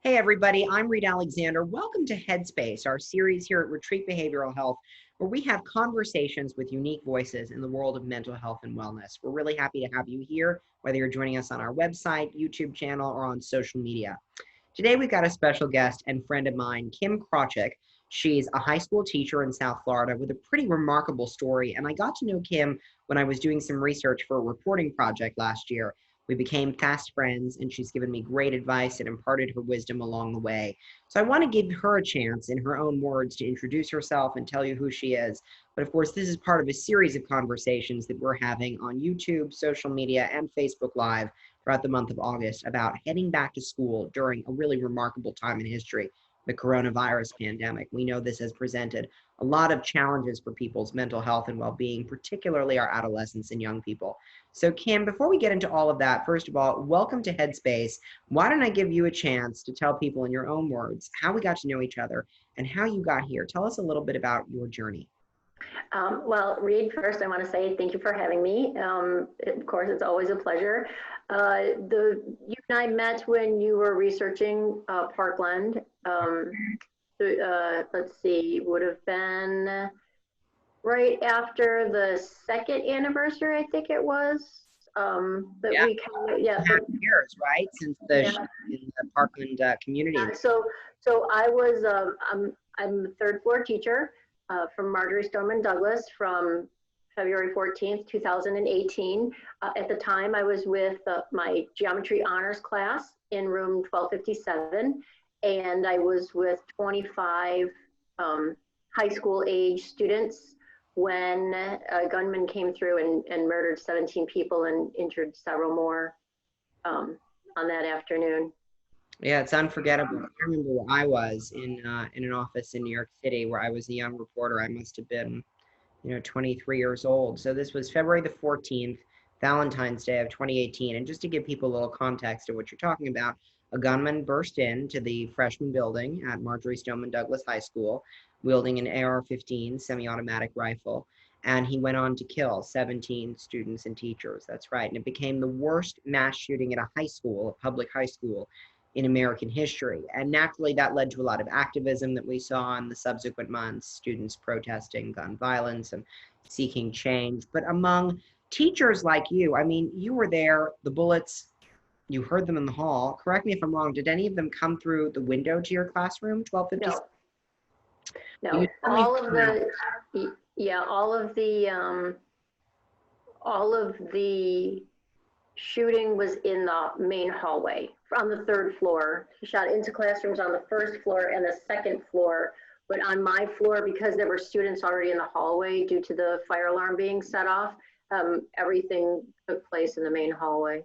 Hey everybody, I'm Reed Alexander. Welcome to Headspace, our series here at Retreat Behavioral Health, where we have conversations with unique voices in the world of mental health and wellness. We're really happy to have you here, whether you're joining us on our website, YouTube channel, or on social media. Today we've got a special guest and friend of mine, Kim Krawczyk. She's a high school teacher in South Florida with a pretty remarkable story, and I got to know Kim when I was doing some research for a reporting project last year. We became fast friends, and she's given me great advice and imparted her wisdom along the way. So I want to give her a chance, in her own words, to introduce herself and tell you who she is. But of course, this is part of a series of conversations that we're having on YouTube, social media, and Facebook Live throughout the month of August about heading back to school during a really remarkable time in history, the coronavirus pandemic. We know this has presented a lot of challenges for people's mental health and well-being, particularly our adolescents and young people. So Kim, before we get into all of that, first of all, welcome to Headspace. Why don't I give you a chance to tell people in your own words how we got to know each other and how you got here. Tell us a little bit about your journey. Well, Reed, first I want to say thank you for having me. Of course, it's always a pleasure. You and I met when you were researching Parkland. Let's see, would have been right after the second anniversary, I think it was. We kind of, years, right, since the in the Parkland community. So I was I'm a third floor teacher from Marjory, Stoneman, Douglas from February 14th, 2018. At the time, I was with my geometry honors class in room 1257, and I was with 25 high school age students when a gunman came through and murdered 17 people and injured several more on that afternoon. Yeah, it's unforgettable. I remember where I was in an office in New York City where I was a young reporter. I must have been, 23 years old. So this was February the 14th, Valentine's Day of 2018. And just to give people a little context of what you're talking about, a gunman burst into the freshman building at Marjory Stoneman Douglas High School, wielding an AR-15 semi-automatic rifle. And he went on to kill 17 students and teachers. That's right. And it became the worst mass shooting at a high school, a public high school, in American history. And naturally, that led to a lot of activism that we saw in the subsequent months, students protesting gun violence and seeking change. But among teachers like you, I mean, you were there, the bullets, you heard them in the hall. Correct me if I'm wrong, did any of them come through the window to your classroom, 1256? No, all of the shooting was in the main hallway on the third floor. He shot into classrooms on the first floor and the second floor, but on my floor, because there were students already in the hallway due to the fire alarm being set off, everything took place in the main hallway.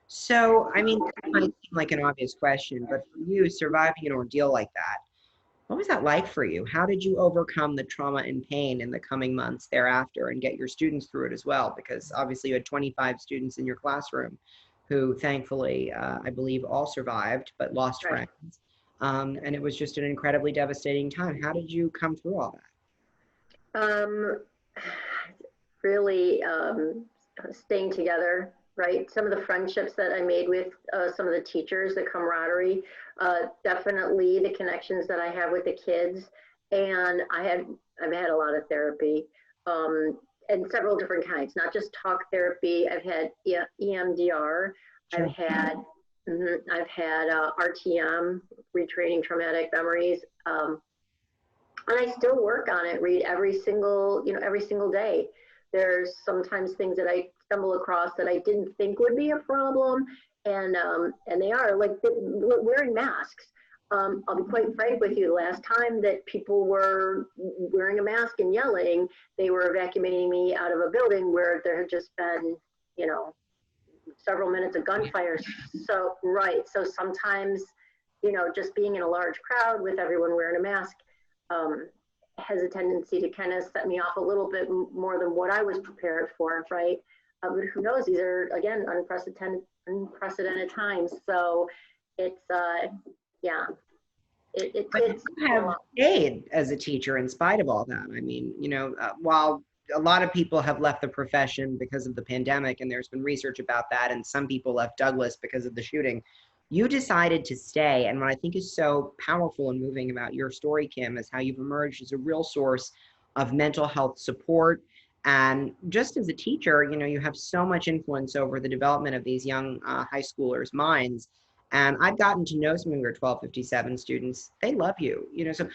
So, I mean, that might seem like an obvious question, but for you, surviving an ordeal like that, what was that like for you? How did you overcome the trauma and pain in the coming months thereafter and get your students through it as well? Because obviously you had 25 students in your classroom who thankfully, I believe, all survived but lost friends. And it was just an incredibly devastating time. How did you come through all that? Really staying together, right? Some of the friendships that I made with some of the teachers, the camaraderie, definitely the connections that I have with the kids. And I've had a lot of therapy and several different kinds, not just talk therapy. I've had EMDR. Sure. I've had RTM, retraining traumatic memories. And I still work on it, Read, every single day. There's sometimes things that I stumble across that I didn't think would be a problem, and they are, like wearing masks. I'll be quite frank with you, the last time that people were wearing a mask and yelling, they were evacuating me out of a building where there had just been, several minutes of gunfire. So, right, so sometimes, just being in a large crowd with everyone wearing a mask, has a tendency to kind of set me off a little bit more than what I was prepared for, right? But who knows? These are, again, unprecedented times. So it's, But you have stayed as a teacher in spite of all that. I mean, while a lot of people have left the profession because of the pandemic, and there's been research about that, and some people left Douglas because of the shooting, You decided to stay. And what I think is so powerful and moving about your story, Kim, is how you've emerged as a real source of mental health support. And just as a teacher, you know, you have so much influence over the development of these young high schoolers' minds. And I've gotten to know some of your 1257 students. They love you, you know. So,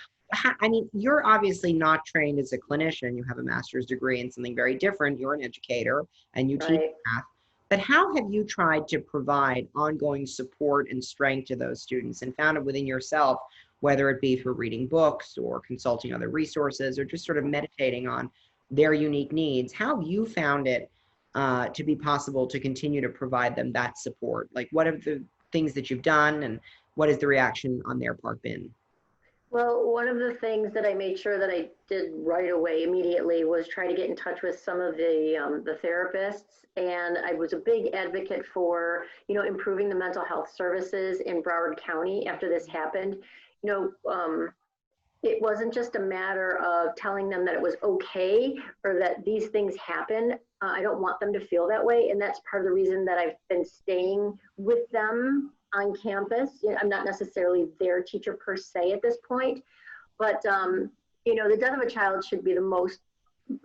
I mean, you're obviously not trained as a clinician. You have a master's degree in something very different. You're an educator and you teach Right. math. But how have you tried to provide ongoing support and strength to those students and found it within yourself, whether it be through reading books or consulting other resources or just sort of meditating on their unique needs? How have you found it to be possible to continue to provide them that support? Like, what are the things that you've done and what has the reaction on their part been? Well, one of the things that I made sure that I did right away, immediately, was try to get in touch with some of the therapists, and I was a big advocate for, you know, improving the mental health services in Broward County after this happened. You know, it wasn't just a matter of telling them that it was okay or that these things happen. I don't want them to feel that way, and that's part of the reason that I've been staying with them on campus. You know, I'm not necessarily their teacher per se at this point, but you know, the death of a child should be the most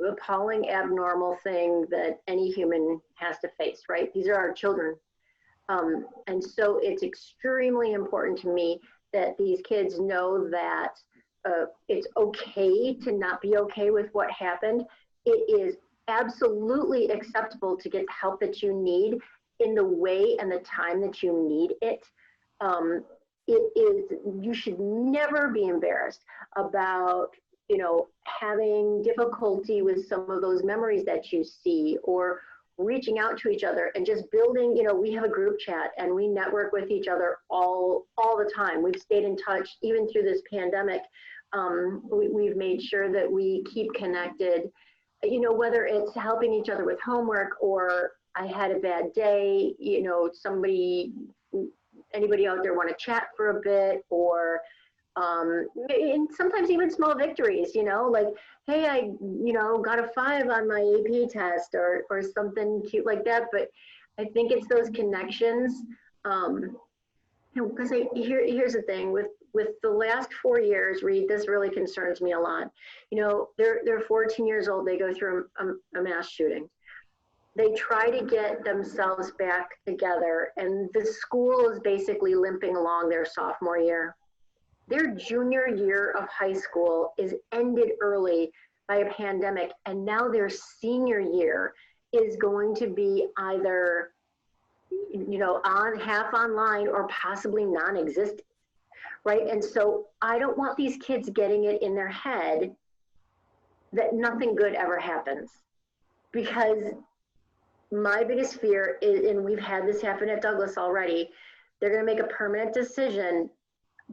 appalling, abnormal thing that any human has to face, right? These are our children. And so it's extremely important to me that these kids know that it's okay to not be okay with what happened. It is absolutely acceptable to get the help that you need in the way and the time that you need it. It is, you should never be embarrassed about, you know, having difficulty with some of those memories that you see, or reaching out to each other and just building, you know, we have a group chat and we network with each other all the time. We've stayed in touch even through this pandemic. We've made sure that we keep connected, you know, whether it's helping each other with homework, or I had a bad day, you know, anybody out there want to chat for a bit, or and sometimes even small victories, you know, like, hey, I, you know, got a 5 on my AP test, or something cute like that. But I think it's those connections. Because here's the thing with the last 4 years, Reed, this really concerns me a lot. You know, they're 14 years old. They go through a mass shooting. They try to get themselves back together, and the school is basically limping along their sophomore year. Their junior year of high school is ended early by a pandemic, and now their senior year is going to be either, you know, on half online or possibly non-existent, right? And so I don't want these kids getting it in their head that nothing good ever happens, because my biggest fear is, and we've had this happen at Douglas already, they're going to make a permanent decision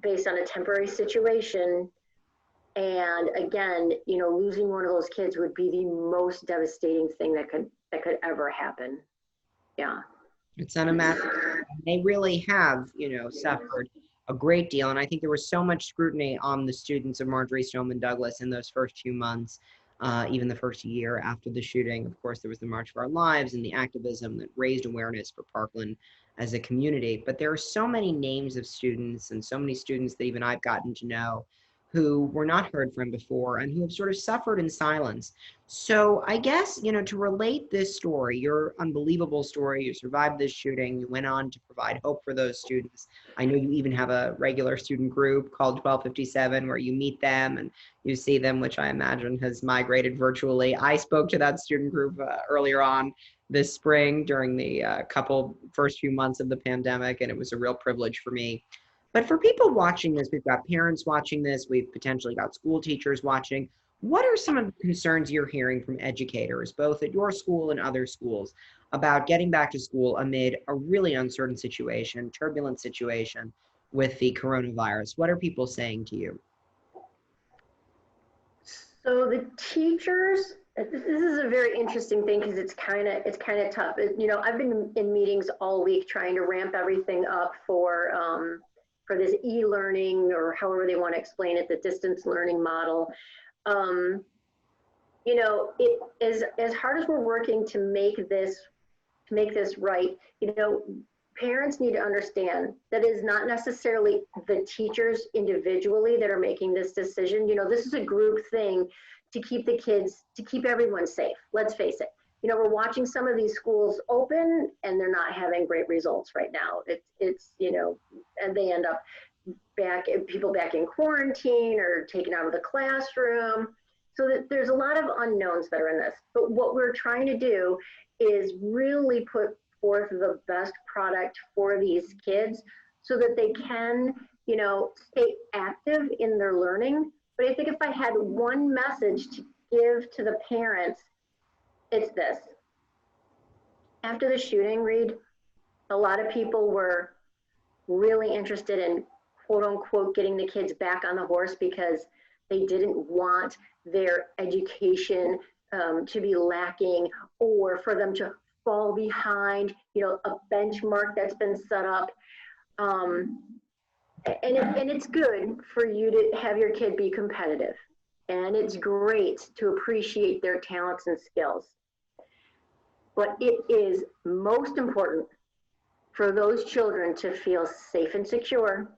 based on a temporary situation. And again, you know, losing one of those kids would be the most devastating thing that could ever happen. Yeah. It's unimaginable. They really have, you know, suffered a great deal. And I think there was so much scrutiny on the students of Marjory Stoneman Douglas in those first few months, even the first year after the shooting. Of course, there was the March for Our Lives and the activism that raised awareness for Parkland as a community. But there are so many names of students and so many students that even I've gotten to know who were not heard from before and who have sort of suffered in silence. So I guess, you know, to relate this story, your unbelievable story, you survived this shooting, you went on to provide hope for those students. I know you even have a regular student group called 1257 where you meet them and you see them, which I imagine has migrated virtually. I spoke to that student group earlier on this spring during the first few months of the pandemic, and it was a real privilege for me. But for people watching this, we've got parents watching this, we've potentially got school teachers watching. What are some of the concerns you're hearing from educators, both at your school and other schools, about getting back to school amid a really uncertain situation, turbulent situation with the coronavirus? What are people saying to you? So the teachers, this is a very interesting thing because it's kind of tough. You know, I've been in meetings all week trying to ramp everything up for this e-learning, or however they want to explain it, the distance learning model. You know, it is as hard as we're working to make this right. You know, parents need to understand that it is not necessarily the teachers individually that are making this decision. You know, this is a group thing to keep the kids, to keep everyone safe. Let's face it. You know, we're watching some of these schools open and they're not having great results right now. It's you know, and they end up people back in quarantine or taken out of the classroom. So that there's a lot of unknowns that are in this. But what we're trying to do is really put forth the best product for these kids so that they can, you know, stay active in their learning. But I think if I had one message to give to the parents, it's this. After the shooting, Reed, a lot of people were really interested in, quote unquote, getting the kids back on the horse because they didn't want their education to be lacking or for them to fall behind, you know, a benchmark that's been set up. And it's good for you to have your kid be competitive. And it's great to appreciate their talents and skills. But it is most important for those children to feel safe and secure,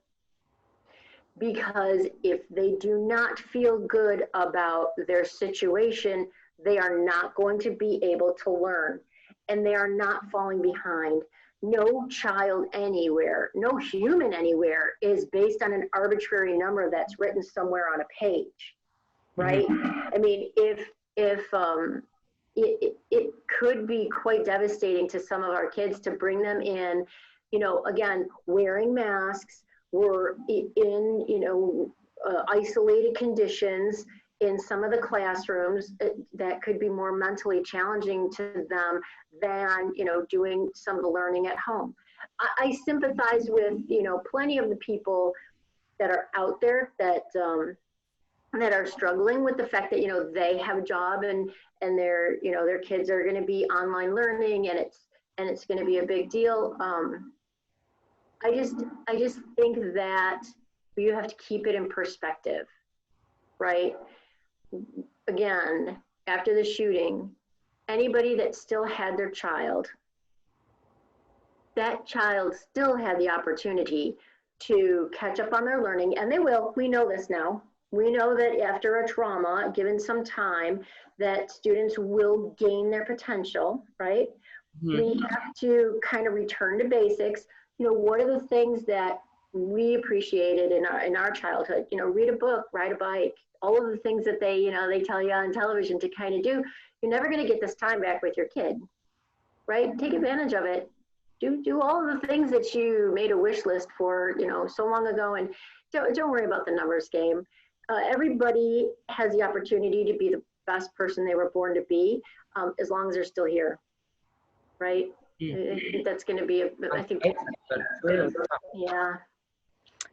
because if they do not feel good about their situation, they are not going to be able to learn, and they are not falling behind. No child anywhere, no human anywhere is based on an arbitrary number that's written somewhere on a page, right? I mean, it could be quite devastating to some of our kids to bring them in, you know, again, wearing masks, we're in, you know, isolated conditions in some of the classrooms that could be more mentally challenging to them than, you know, doing some of the learning at home. I sympathize with, you know, plenty of the people that are out there that are struggling with the fact that, you know, they have a job and their, you know, their kids are going to be online learning and it's going to be a big deal. I just think that you have to keep it in perspective, right? Again, after the shooting, anybody that still had their child, that child still had the opportunity to catch up on their learning, and they will. We know this now. We know that after a trauma, given some time, that students will gain their potential, right? Mm-hmm. We have to kind of return to basics. You know, what are the things that we appreciated in our childhood? You know, read a book, ride a bike, all of the things that they, you know, they tell you on television to kind of do. You're never going to get this time back with your kid, right? Take advantage of it. Do all of the things that you made a wish list for, you know, so long ago, and don't worry about the numbers game. Everybody has the opportunity to be the best person they were born to be, as long as they're still here, right? Mm-hmm. That's going to be, I think, yeah.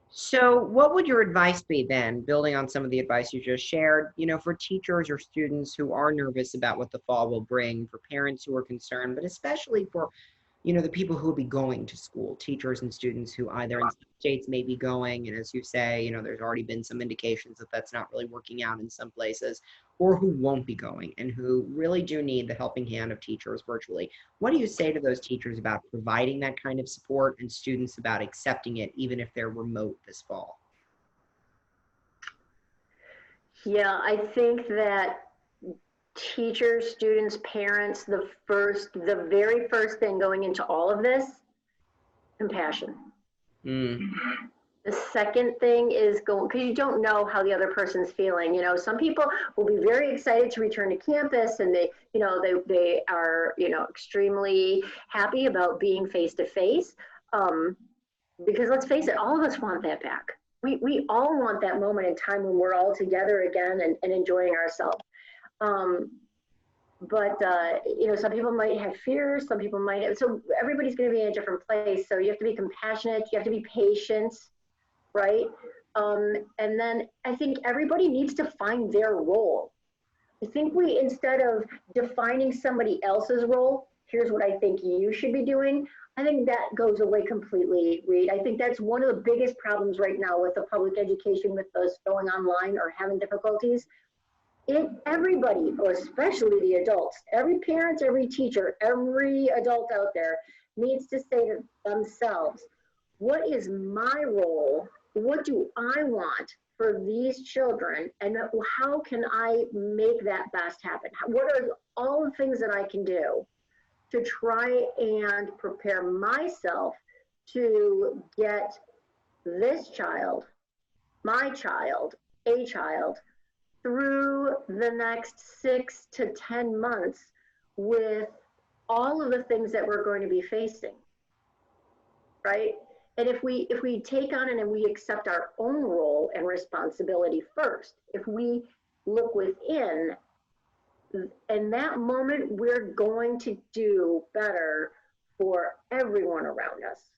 So what would your advice be then, building on some of the advice you just shared, you know, for teachers or students who are nervous about what the fall will bring, for parents who are concerned, but especially for, you know, the people who will be going to school, teachers and students who either in some states may be going, and as you say, you know, there's already been some indications that that's not really working out in some places, or who won't be going and who really do need the helping hand of teachers virtually. What do you say to those teachers about providing that kind of support and students about accepting it, even if they're remote this fall? Yeah, I think that teachers, students, parents, the very first thing going into all of this, compassion. The second thing is because you don't know how the other person's feeling. You know, some people will be very excited to return to campus, and they are, you know, extremely happy about being face to face. Because let's face it, all of us want that back. We all want that moment in time when we're all together again and enjoying ourselves. But you know, some people might have fears, some people might have, so everybody's going to be in a different place. So you have to be compassionate, you have to be patient, right? And then I think everybody needs to find their role. I think instead of defining somebody else's role, here's what I think you should be doing, I think that goes away completely, Reed. I think that's one of the biggest problems right now with the public education, with us going online or having difficulties. Everybody, or especially the adults, every parent, every teacher, every adult out there needs to say to themselves, what is my role? What do I want for these children? And how can I make that best happen? What are all the things that I can do to try and prepare myself to get this child, my child, a child, through the next 6 to 10 months with all of the things that we're going to be facing, right? And if we take on and we accept our own role and responsibility first, if we look within, in that moment, we're going to do better for everyone around us,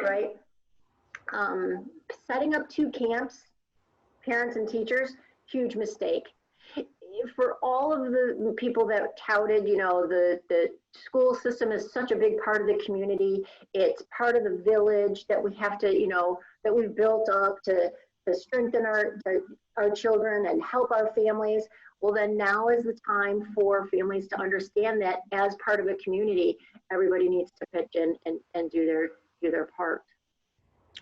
right? Setting up 2 camps, parents and teachers, huge mistake. For all of the people that touted, you know, the school system is such a big part of the community. It's part of the village that we have to, you know, that we've built up to strengthen our children and help our families. Well, then now is the time for families to understand that as part of a community, everybody needs to pitch in and do their part.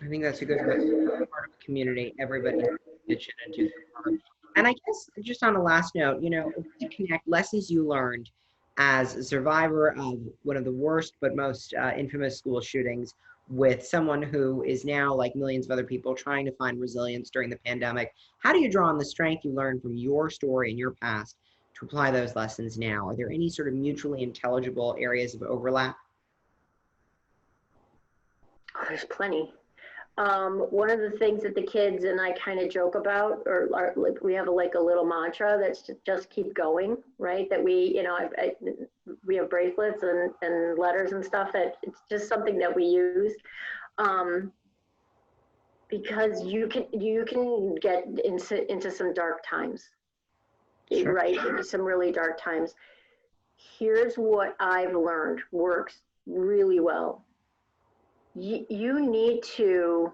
I think that's a good one. Part of a community, everybody pitch in and do their part. And I guess just on a last note, you know, to connect lessons you learned as a survivor of one of the worst but most infamous school shootings with someone who is now, like millions of other people, trying to find resilience during the pandemic. How do you draw on the strength you learned from your story and your past to apply those lessons now? Are there any sort of mutually intelligible areas of overlap? Oh, there's plenty. One of the things that the kids and I kind of joke about, or like we have a little mantra that's just keep going, right? That we, you know, we have bracelets and letters and stuff that it's just something that we use, because you can get into some dark times, sure, right? Some really dark times. Here's what I've learned works really well. You need to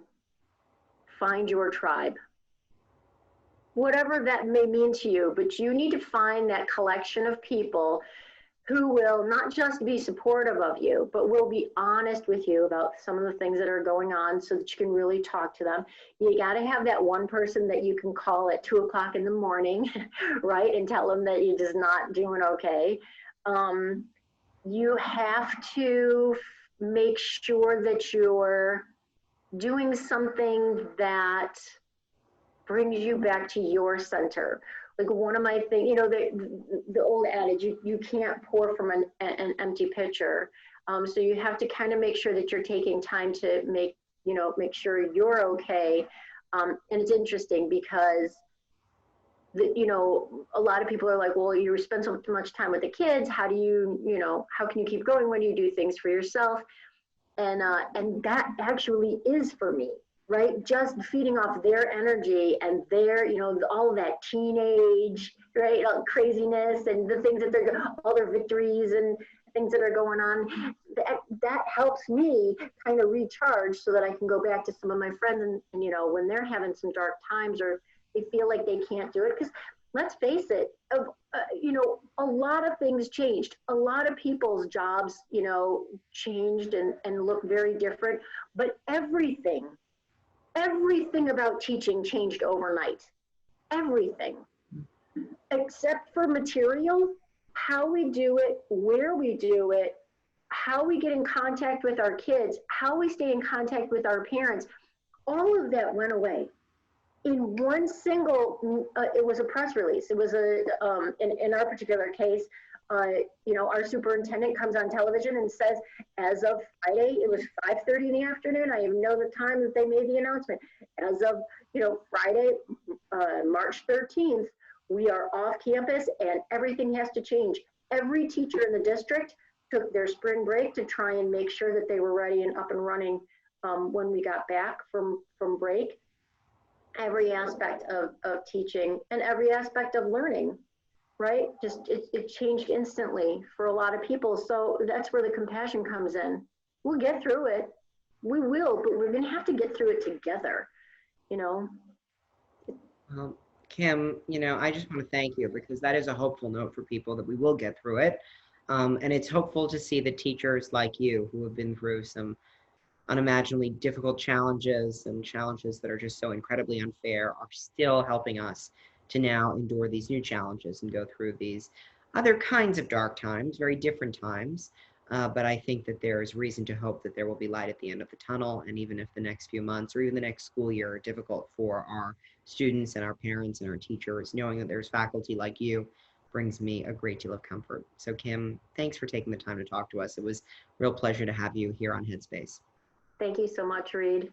find your tribe, whatever that may mean to you, but you need to find that collection of people who will not just be supportive of you, but will be honest with you about some of the things that are going on so that you can really talk to them. You got to have that one person that you can call at 2 o'clock in the morning, right? And tell them that you're just not doing okay. You have to make sure that you're doing something that brings you back to your center. Like one of my things, you know, the old adage, you can't pour from an empty pitcher. So you have to kind of make sure that you're taking time to make sure you're okay. And it's interesting because you know, a lot of people are like, well, you spend so much time with the kids. How do how can you keep going when you do things for yourself? And that actually is for me, right? Just feeding off their energy and their, you know, all of that teenage, right, craziness and the things that all their victories and things that are going on. That helps me kind of recharge so that I can go back to some of my friends and you know, when they're having some dark times or they feel like they can't do it. Because let's face it, you know, a lot of things changed. A lot of people's jobs, you know, changed and look very different. But everything about teaching changed overnight. Everything. Except for material, how we do it, where we do it, how we get in contact with our kids, how we stay in contact with our parents, all of that went away. In one single, it was a press release. It was in our particular case, you know, our superintendent comes on television and says, as of Friday, it was 5:30 in the afternoon. I even know the time that they made the announcement. As of, you know, Friday, March 13th, we are off campus and everything has to change. Every teacher in the district took their spring break to try and make sure that they were ready and up and running when we got back from break. Every aspect of teaching and every aspect of learning, right? Just it changed instantly for a lot of people. So that's where the compassion comes in. We'll get through it. We will, but we're going to have to get through it together, you know? Well, Kim, you know, I just want to thank you because that is a hopeful note for people that we will get through it. And it's hopeful to see that teachers like you who have been through some unimaginably difficult challenges and challenges that are just so incredibly unfair are still helping us to now endure these new challenges and go through these other kinds of dark times, very different times. But I think that there is reason to hope that there will be light at the end of the tunnel. And even if the next few months or even the next school year are difficult for our students and our parents and our teachers, knowing that there's faculty like you brings me a great deal of comfort. So Kim, thanks for taking the time to talk to us. It was a real pleasure to have you here on Headspace. Thank you so much, Reed.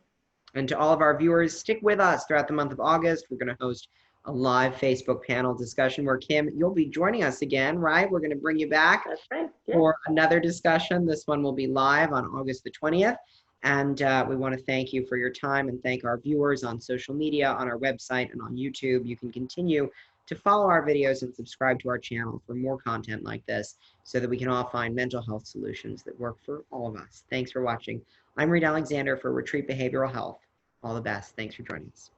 And to all of our viewers, stick with us throughout the month of August. We're going to host a live Facebook panel discussion where, Kim, you'll be joining us again, right? We're going to bring you back That's right. Yeah. for another discussion. This one will be live on August the 20th. And we want to thank you for your time and thank our viewers on social media, on our website, and on YouTube. You can continue to follow our videos and subscribe to our channel for more content like this so that we can all find mental health solutions that work for all of us. Thanks for watching. I'm Reed Alexander for Retreat Behavioral Health. All the best. Thanks for joining us.